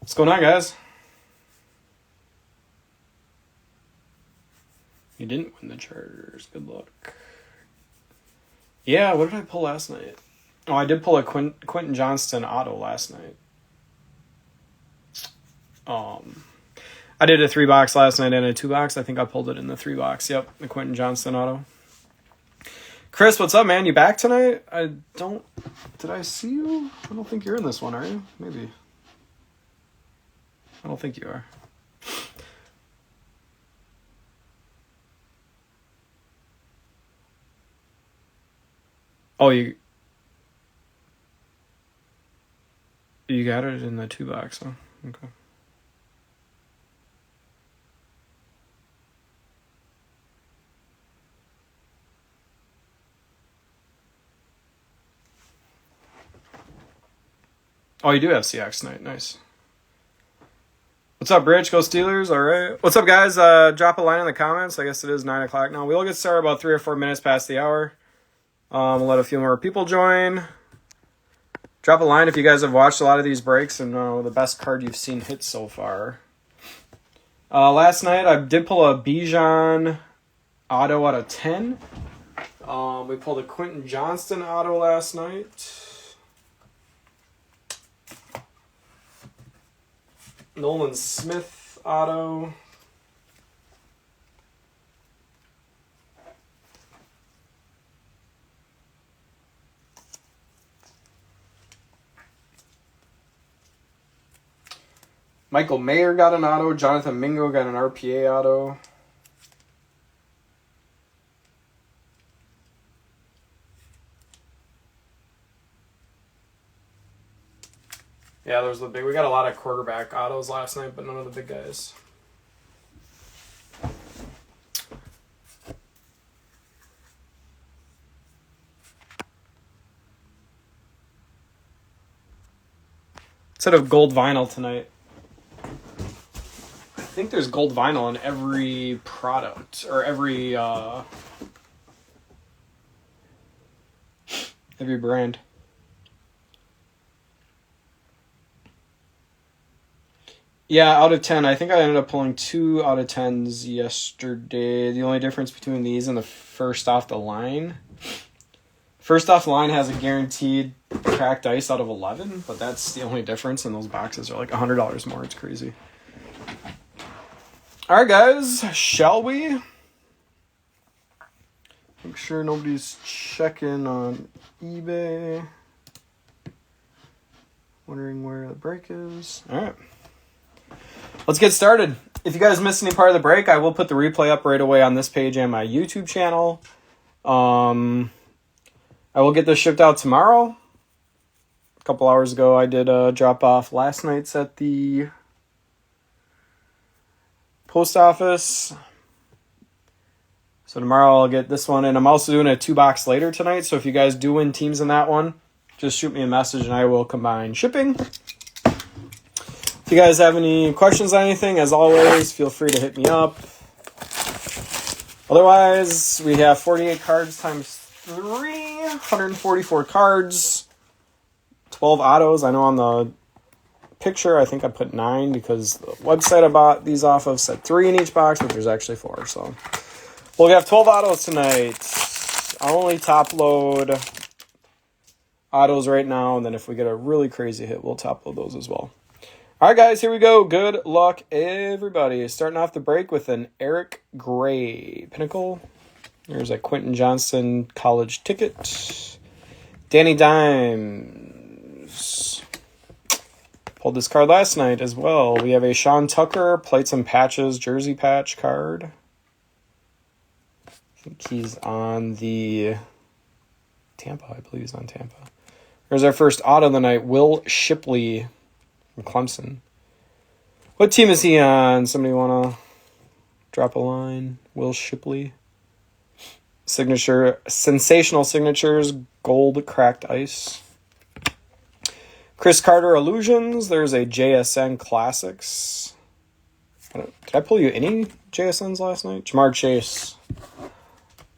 What's going on, guys? You didn't win the Chargers. Good luck. Yeah, what did I pull last night? Oh, I did pull a Quentin Johnston auto last night. I did a 3-box last night and a 2-box. I think I pulled it in the 3-box. Yep, the Quentin Johnston auto. Chris, what's up, man? You back tonight? Did I see you? I don't think you're in this one, are you? Maybe. I don't think you are. Oh, you got it in the 2-box, huh? Okay. Oh, you do have CX tonight. Nice. What's up, Rich? Go Steelers. All right. What's up, guys? Drop a line in the comments. I guess it is 9 o'clock now. We'll get started about 3 or 4 minutes past the hour. We'll let a few more people join. Drop a line if you guys have watched a lot of these breaks and the best card you've seen hit so far. Last night, I did pull a Bijan auto out of 10. We pulled a Quentin Johnston auto last night. Nolan Smith auto. Michael Mayer got an auto. Jonathan Mingo got an RPA auto. Yeah, there's the big. We got a lot of quarterback autos last night, but none of the big guys. Instead of gold vinyl tonight, I think there's gold vinyl in every product or every brand. Yeah, out of 10. I think I ended up pulling 2 out of 10s yesterday. The only difference between these and the first off the line has a guaranteed cracked ice out of 11, but that's the only difference, and those boxes are like $100 more. It's crazy. All right, guys, shall we? Make sure nobody's checking on eBay. Wondering where the break is. All right. Let's get started. If you guys missed any part of the break, I will put the replay up right away on this page and my YouTube channel. I will get this shipped out tomorrow. A couple hours ago, I did a drop-off last night's at the post office. So tomorrow I'll get this one, and I'm also doing a 2-box later tonight, so if you guys do win teams in that one, just shoot me a message and I will combine shipping. If you guys have any questions on anything, as always, feel free to hit me up. Otherwise, we have 48 cards times 3, 144 cards, 12 autos. I know on the picture, I think I put 9 because the website I bought these off of said 3 in each box, but there's actually 4. So we'll have 12 autos tonight. I'll only top load autos right now, and then if we get a really crazy hit, we'll top load those as well. All right, guys, here we go. Good luck, everybody. Starting off the break with an Eric Gray Pinnacle. There's a Quentin Johnston college ticket. Danny Dimes. Pulled this card last night as well. We have a Sean Tucker Plates and Patches jersey patch card. I think he's on the Tampa. I believe he's on Tampa. There's our first auto of the night, Will Shipley from Clemson. What team is he on? Somebody want to drop a line? Will Shipley. Signature, sensational signatures, gold cracked ice. Chris Carter Illusions. There's a JSN Classics. Did I pull you any JSNs last night? Jamar Chase.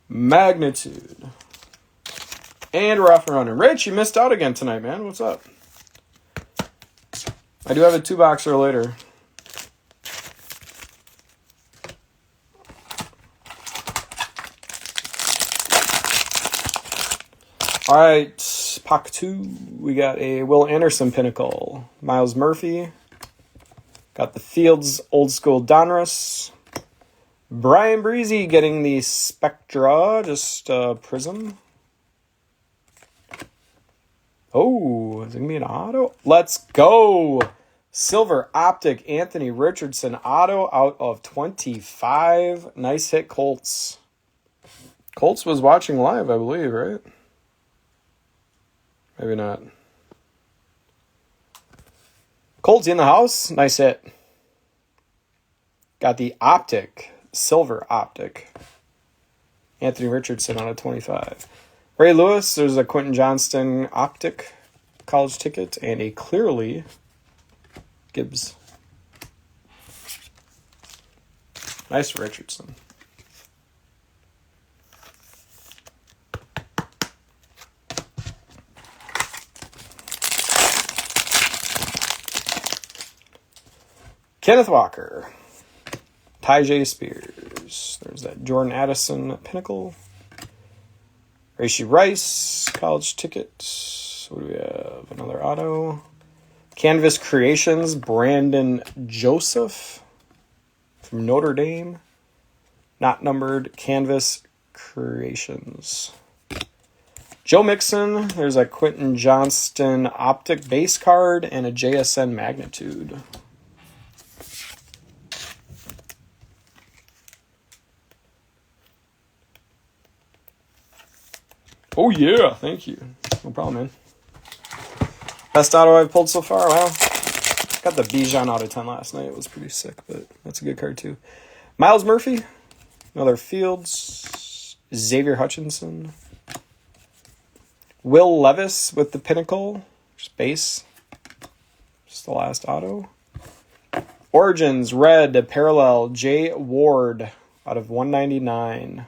Magnitude. And we're off and running. Rich, you missed out again tonight, man. What's up? I do have a 2-boxer later. All right, Pack 2. We got a Will Anderson Pinnacle. Miles Murphy. Got the Fields Old School Donruss. Brian Breezy getting the Spectra, just Prism. Oh, is it going to be an auto? Let's go. Silver Optic Anthony Richardson auto out of 25. Nice hit, Colts. Colts was watching live, I believe, right? Maybe not. Colts in the house. Nice hit. Got the Optic. Silver Optic. Anthony Richardson out of 25. Ray Lewis, there's a Quentin Johnston Optic college ticket and a Clearly Gibbs. Nice Richardson. Kenneth Walker. Tyjae Spears. There's that Jordan Addison Pinnacle. Rashee Rice, college ticket. What do we have? Another auto. Canvas Creations, Brandon Joseph from Notre Dame. Not numbered. Canvas Creations. Joe Mixon. There's a Quentin Johnston Optic base card and a JSN Magnitude. Oh, yeah. Thank you. No problem, man. Best auto I've pulled so far. Wow. Got the Bijan out of 10 last night. It was pretty sick, but that's a good card, too. Miles Murphy. Another Fields. Xavier Hutchinson. Will Levis with the Pinnacle. Just base. Just the last auto. Origins. Red. Parallel. Jay Ward out of 199.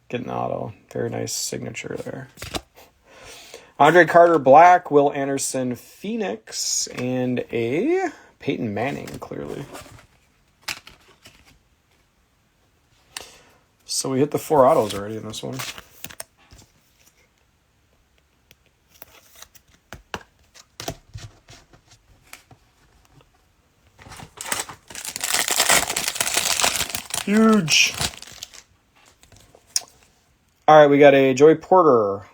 Getting the auto. Very nice signature there. Andre Carter Black, Will Anderson Phoenix, and a Peyton Manning, Clearly. So we hit the 4 autos already in this one. Huge. All right, we got a Joey Porter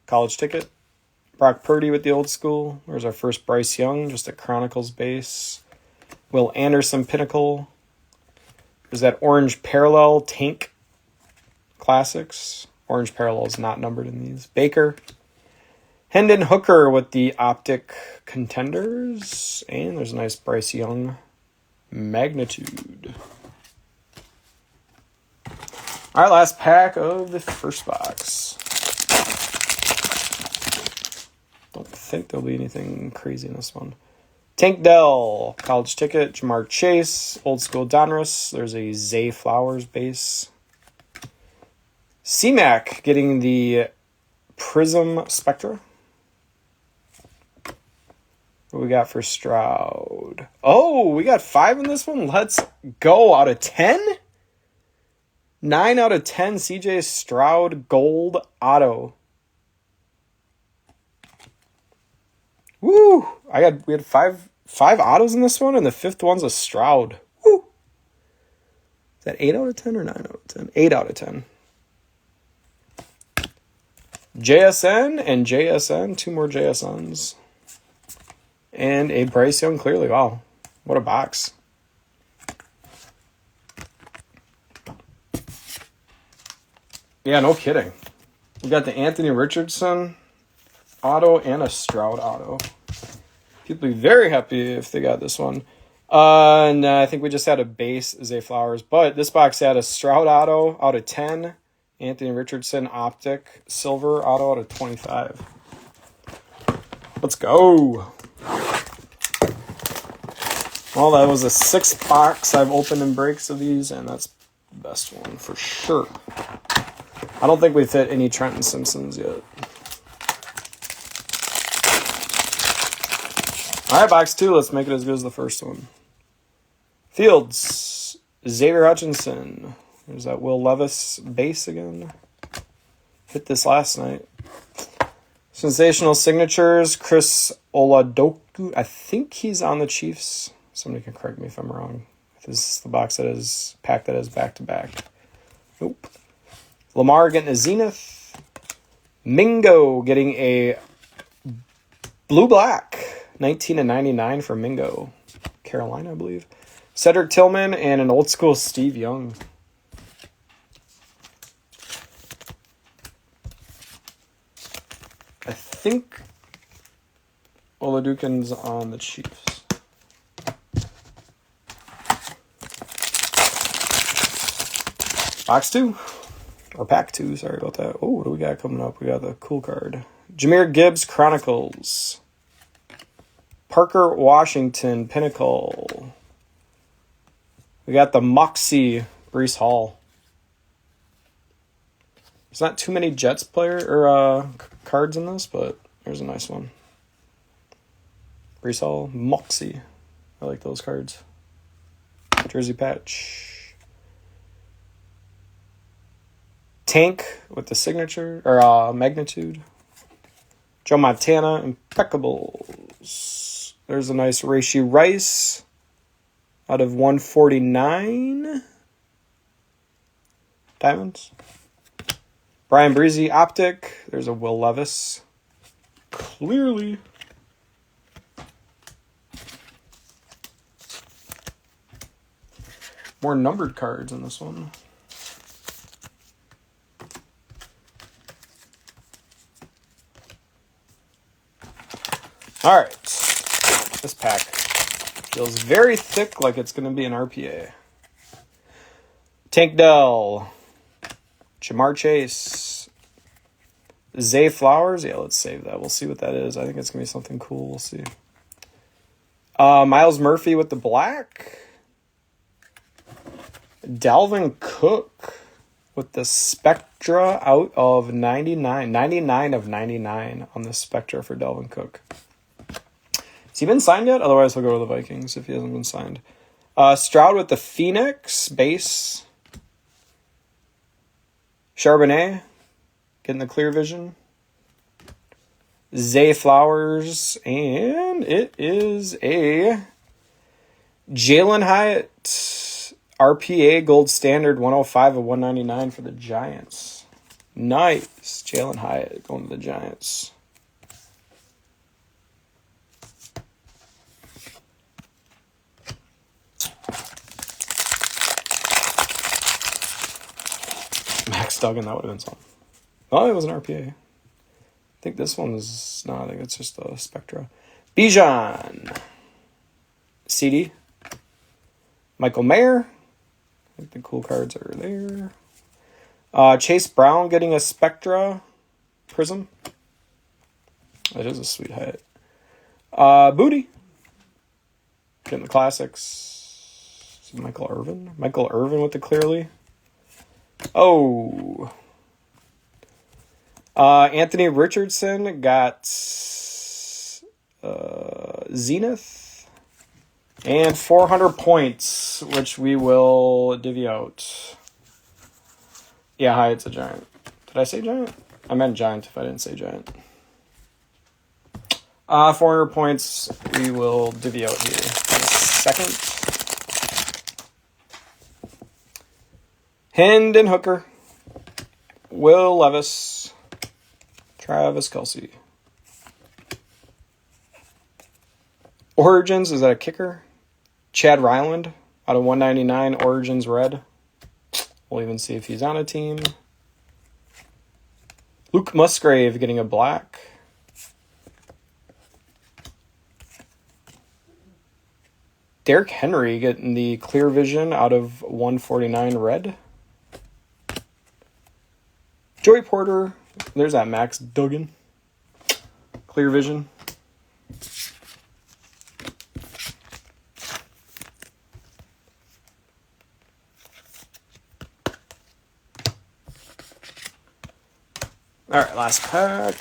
college ticket. Brock Purdy with the old school. There's our first Bryce Young, just a Chronicles base. Will Anderson Pinnacle. There's that Orange Parallel Tank Classics. Orange Parallel is not numbered in these. Baker. Hendon Hooker with the Optic Contenders. And there's a nice Bryce Young Magnitude. All right, last pack of the first box. Don't think there'll be anything crazy in this one. Tank Dell, college ticket. Jamar Chase, old school Donruss. There's a Zay Flowers base. C-Mac getting the Prism Spectra. What we got for Stroud? Oh, we got 5 in this one. Let's go. Out of 10? 9 out of 10 CJ Stroud Gold Auto. Woo! We had five autos in this one, and the 5th one's a Stroud. Woo! Is that 8 out of 10 or 9 out of 10? 8 out of 10. JSN and JSN. 2 more JSNs. And a Bryce Young Clearly. Wow. What a box. Yeah, no kidding. We got the Anthony Richardson auto and a Stroud auto. People be very happy if they got this one. And I think we just had a base Zay Flowers. But this box had a Stroud auto out of 10. Anthony Richardson Optic Silver auto out of 25. Let's go. Well, that was the 6th box I've opened in breaks of these, and that's the best one for sure. I don't think we've hit any Trenton Simpsons yet. All right, box 2. Let's make it as good as the first one. Fields. Xavier Hutchinson. There's that Will Levis base again. Hit this last night. Sensational signatures. Chris Oladoku. I think he's on the Chiefs. Somebody can correct me if I'm wrong. This is the box that is pack that is back-to-back. Nope. Lamar getting a Zenith. Mingo getting a blue-black. 19/99 for Mingo. Carolina, I believe. Cedric Tillman and an old-school Steve Young. I think Oladukin's on the Chiefs. Box 2. Or pack 2, sorry about that. Oh, what do we got coming up? We got the cool card. Jahmyr Gibbs, Chronicles. Parker Washington, Pinnacle. We got the Moxie, Breece Hall. There's not too many Jets cards in this, but there's a nice one. Breece Hall, Moxie. I like those cards. Jersey patch. Tank with the signature, or magnitude. Joe Montana, Impeccables. There's a nice Rashee Rice out of 149. Diamonds. Brian Breezy, Optic. There's a Will Levis. Clearly. More numbered cards in this one. All right. This pack feels very thick, like it's going to be an RPA. Tank Dell. Jamar Chase. Zay Flowers. Yeah, let's save that. We'll see what that is. I think it's going to be something cool. We'll see. Miles Murphy with the black. Dalvin Cook with the Spectra out of 99. 99 of 99 on the Spectra for Dalvin Cook. Has he been signed yet? Otherwise, he'll go to the Vikings if he hasn't been signed. Stroud with the Phoenix base. Charbonnet getting the clear vision. Zay Flowers. And it is a Jalen Hyatt RPA Gold Standard 105 of 199 for the Giants. Nice. Jalen Hyatt going to the Giants. Max Duggan, that would have been something. Oh, it was an RPA. I think this one's... No, I think it's just a Spectra. Bijan. CD. Michael Mayer. I think the cool cards are there. Chase Brown getting a Spectra Prism. That is a sweet hit. Booty. Getting the classics. Michael Irvin. Michael Irvin with the clearly. Oh. Anthony Richardson got Zenith. And 400 points, which we will divvy out. Yeah, hi, it's a Giant. Did I say Giant? I meant Giant if I didn't say Giant. 400 points we will divvy out here. Second. Hendon Hooker. Will Levis. Travis Kelce. Origins, is that a kicker? Chad Ryland out of 199, Origins red. We'll even see if he's on a team. Luke Musgrave getting a black. Derrick Henry getting the clear vision out of 149 red. Joey Porter. There's that Max Duggan. Clear vision. All right, last pack.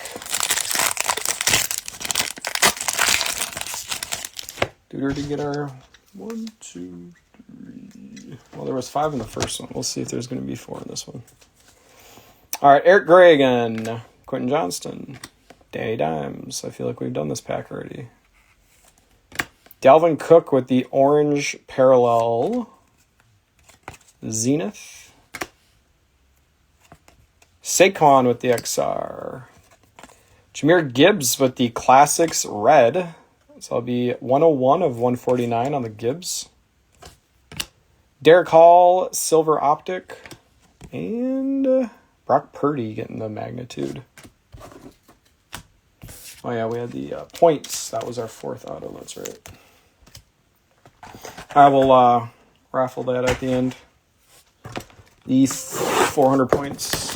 Duder to get our 1, 2, 3. Well, there was 5 in the first one. We'll see if there's going to be 4 in this one. All right, Eric Gray again. Quentin Johnston. Danny Dimes. I feel like we've done this pack already. Dalvin Cook with the orange parallel. Zenith. Saquon with the XR. Jahmyr Gibbs with the Classics red. So I'll be 101 of 149 on the Gibbs. Derek Hall, silver optic. And Brock Purdy getting the magnitude. Oh yeah, we had the points. That was our 4th auto, that's right. I will raffle that at the end. These 400 points.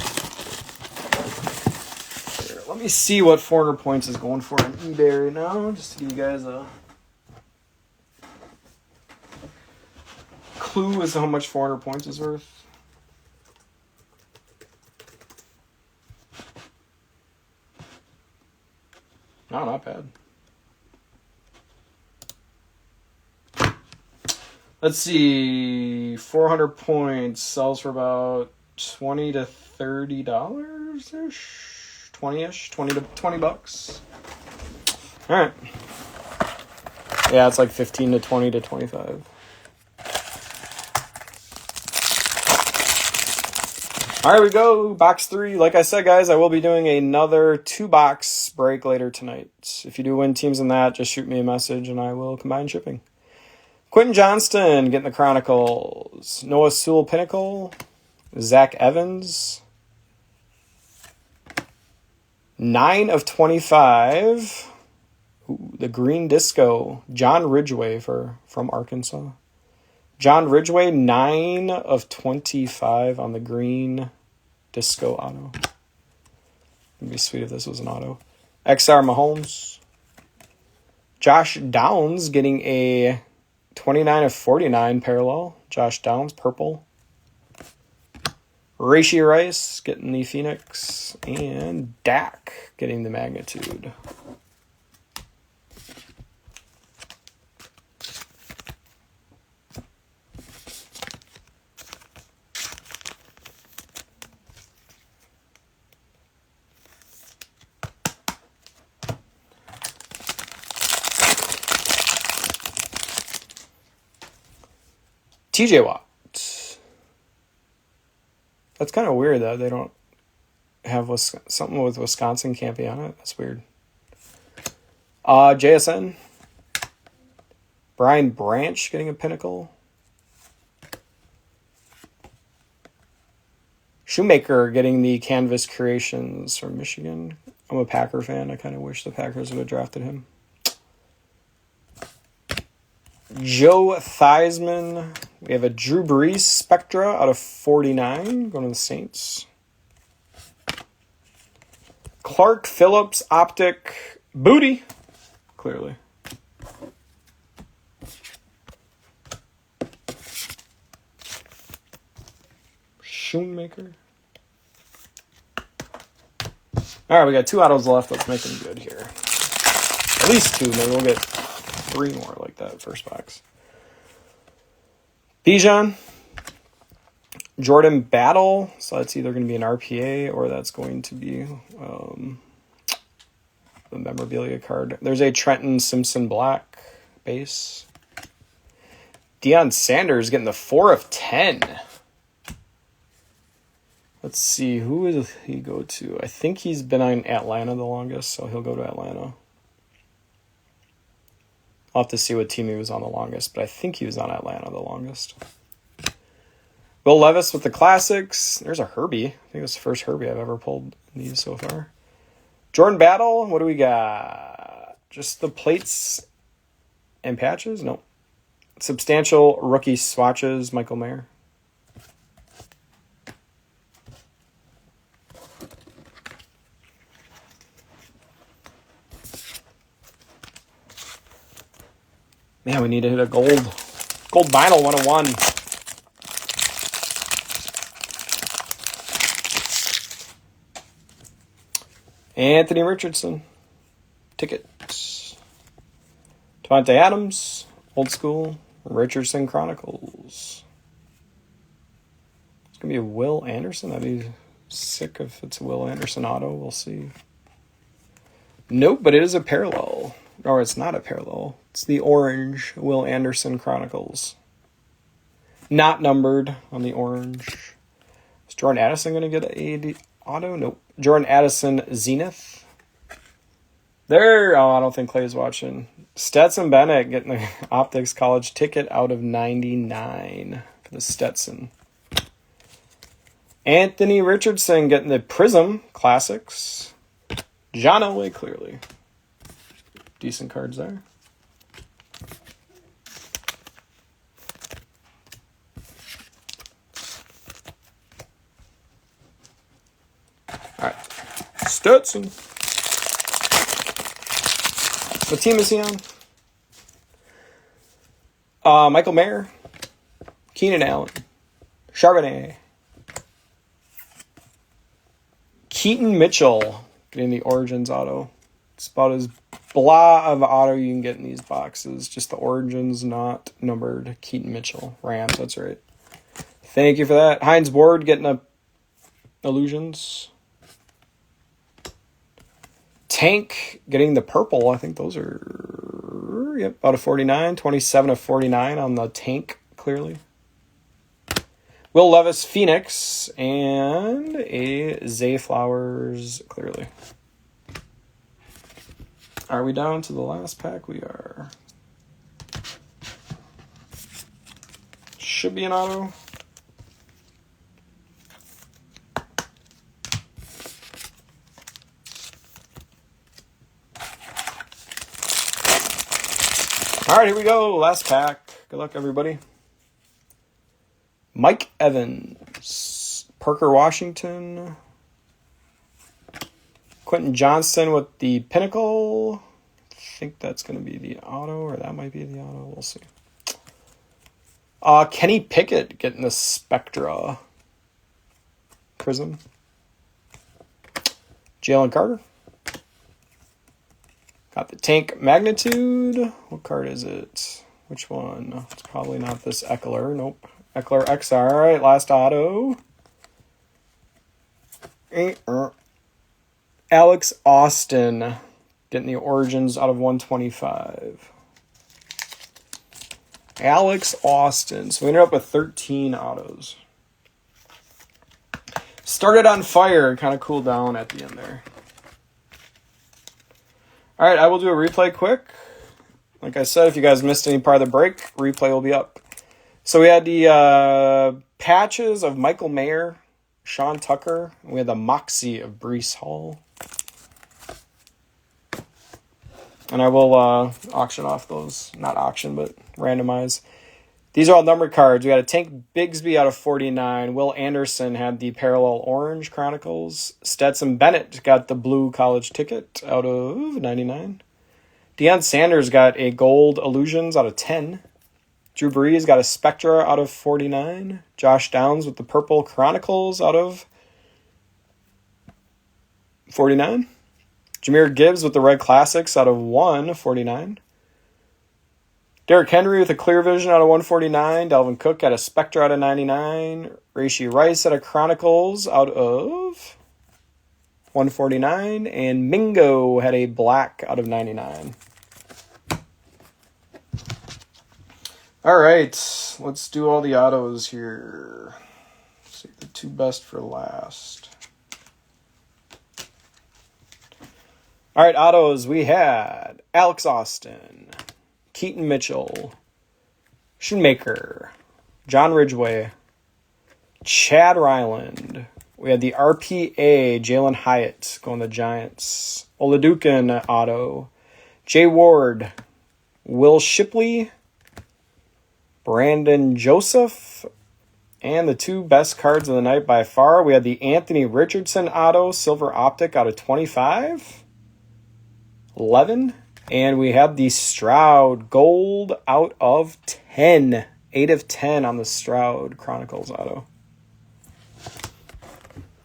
Here, let me see what 400 points is going for on eBay right now, just to give you guys a clue as to how much 400 points is worth. No, not bad. Let's see. 400 points sells for about $20 to $30 ish, 20ish, 20 to 20 bucks. All right. Yeah, it's like 15 to 20 to 25. All right, we go. Box 3. Like I said, guys, I will be doing another 2-box break later tonight. If you do win teams in that, just shoot me a message and I will combine shipping. Quentin Johnston getting the Chronicles. Noah Sewell Pinnacle. Zach Evans. 9 of 25. Ooh, the green disco. John Ridgway from Arkansas. John Ridgway, 9 of 25 on the green disco auto. It'd be sweet if this was an auto. XR Mahomes. Josh Downs getting a 29 of 49 parallel. Josh Downs, purple. Rashee Rice getting the Phoenix. And Dak getting the magnitude. TJ Watt. That's kind of weird that they don't have something with Wisconsin can't be on it. That's weird. JSN. Brian Branch getting a Pinnacle. Shoemaker getting the Canvas Creations from Michigan. I'm a Packer fan. I kind of wish the Packers would have drafted him. Joe Theismann. We have a Drew Brees Spectra out of 49 going to the Saints. Clark Phillips Optic Booty. Clearly. Shoemaker. All right, we got 2 autos left. Let's make them good here. At least 2. Maybe we'll get 3 more like that first box. Bijan. Jordan Battle. So that's either going to be an RPA or that's going to be the memorabilia card. There's a Trenton Simpson Black base. Deion Sanders getting the 4 of 10. Let's see, who will he go to? I think he's been on Atlanta the longest, so he'll go to Atlanta. I'll have to see what team he was on the longest, but I think he was on Atlanta the longest. Will Levis with the Classics. There's a Herbie. I think it's the first Herbie I've ever pulled in these so far. Jordan Battle. What do we got? Just the plates and patches? Nope. Substantial rookie swatches. Michael Mayer. Man, we need to hit a gold vinyl 101. Anthony Richardson. Tickets. Devontae Adams, old school. Richardson Chronicles. It's going to be a Will Anderson. That'd be sick if it's a Will Anderson auto. We'll see. Nope, but it is a parallel. Or it's not a parallel. It's the orange Will Anderson Chronicles. Not numbered on the orange. Is Jordan Addison going to get a auto? Nope. Jordan Addison Zenith. There. Oh, I don't think Clay's watching. Stetson Bennett getting the Optics College ticket out of 99 for the Stetson. Anthony Richardson getting the Prism Classics. John Elway clearly. Decent cards there. All right. Stetson. What team is he on? Michael Mayer, Keenan Allen, Charbonnet, Keaton Mitchell getting the Origins auto. It's about as blah of auto you can get in these boxes. Just the Origins, not numbered. Keaton Mitchell, Rams. That's right. Thank you for that. Heinz Ward getting a Illusions. Tank getting the purple. I think those are, yep, out of 49. 27 of 49 on the Tank, clearly. Will Levis, Phoenix, and a Zay Flowers, clearly. Are we down to the last pack? We are. Should be an auto. All right, here we go. Last pack. Good luck, everybody. Mike Evans, Parker Washington, Quentin Johnston with the Pinnacle. I think that's going to be the auto, or that might be the auto. We'll see. Kenny Pickett getting the Spectra Prism. Jalen Carter. Got the Tank Magnitude. What card is it? Which one? It's probably not this Eckler. Nope. Eckler XR. All right, last auto. Alex Austin getting the Origins out of 125. Alex Austin. So we ended up with 13 autos. Started on fire. Kind of cooled down at the end there. All right, I will do a replay quick. Like I said, if you guys missed any part of the break, replay will be up. So we had the patches of Michael Mayer, Sean Tucker, and we had the Moxie of Breece Hall. And I will auction off those. Not auction, but randomize. These are all numbered cards. We got a Tank Bigsby out of 49. Will Anderson had the Parallel Orange Chronicles. Stetson Bennett got the blue college ticket out of 99. Deion Sanders got a gold Illusions out of 10. Drew Brees got a Spectra out of 49. Josh Downs with the purple Chronicles out of 49. Jahmyr Gibbs with the red Classics out of 149. Derrick Henry with a Clear Vision out of 149. Dalvin Cook had a Spectra out of 99. Rashee Rice had a Chronicles out of 149. And Mingo had a black out of 99. All right, let's do all the autos here. Save the two best for last. All right, autos. We had Alex Austin, Keaton Mitchell, Shoemaker, John Ridgeway, Chad Ryland. We had the RPA, Jalen Hyatt going to the Giants. Oladukin auto. Jay Ward, Will Shipley, Brandon Joseph, and the two best cards of the night by far. We had the Anthony Richardson auto, Silver Optic out of 25. 11. And we have the Stroud Gold out of 10. 8 of 10 on the Stroud Chronicles auto.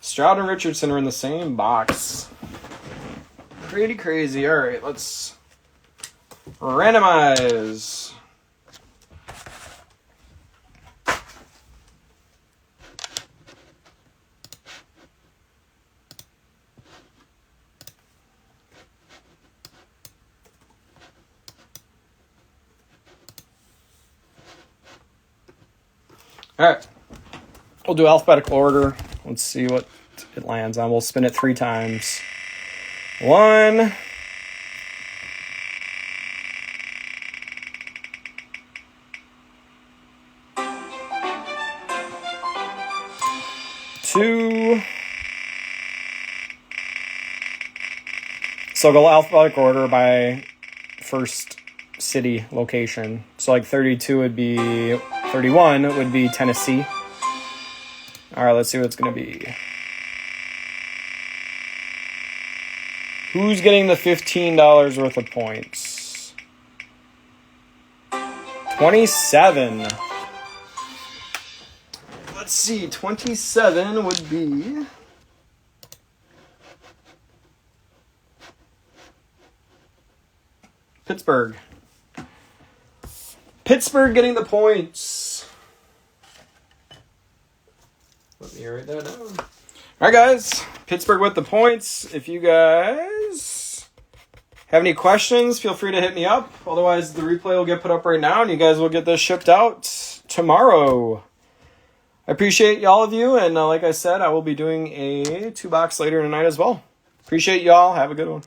Stroud and Richardson are in the same box. Pretty crazy. All right, let's Randomize. All right. We'll do alphabetical order. Let's see what it lands on. We'll spin it 3 times. 1, 2. So go alphabetical order by first city location. So like 32 would be 31 would be Tennessee. All right, let's see what it's going to be. Who's getting the $15 worth of points? 27. Let's see. 27 would be... Pittsburgh. Pittsburgh getting the points. Let me write that down. All right, guys. Pittsburgh with the points. If you guys have any questions, feel free to hit me up. Otherwise, the replay will get put up right now, and you guys will get this shipped out tomorrow. I appreciate all of you, and like I said, I will be doing a 2-box later tonight as well. Appreciate y'all. Have a good one.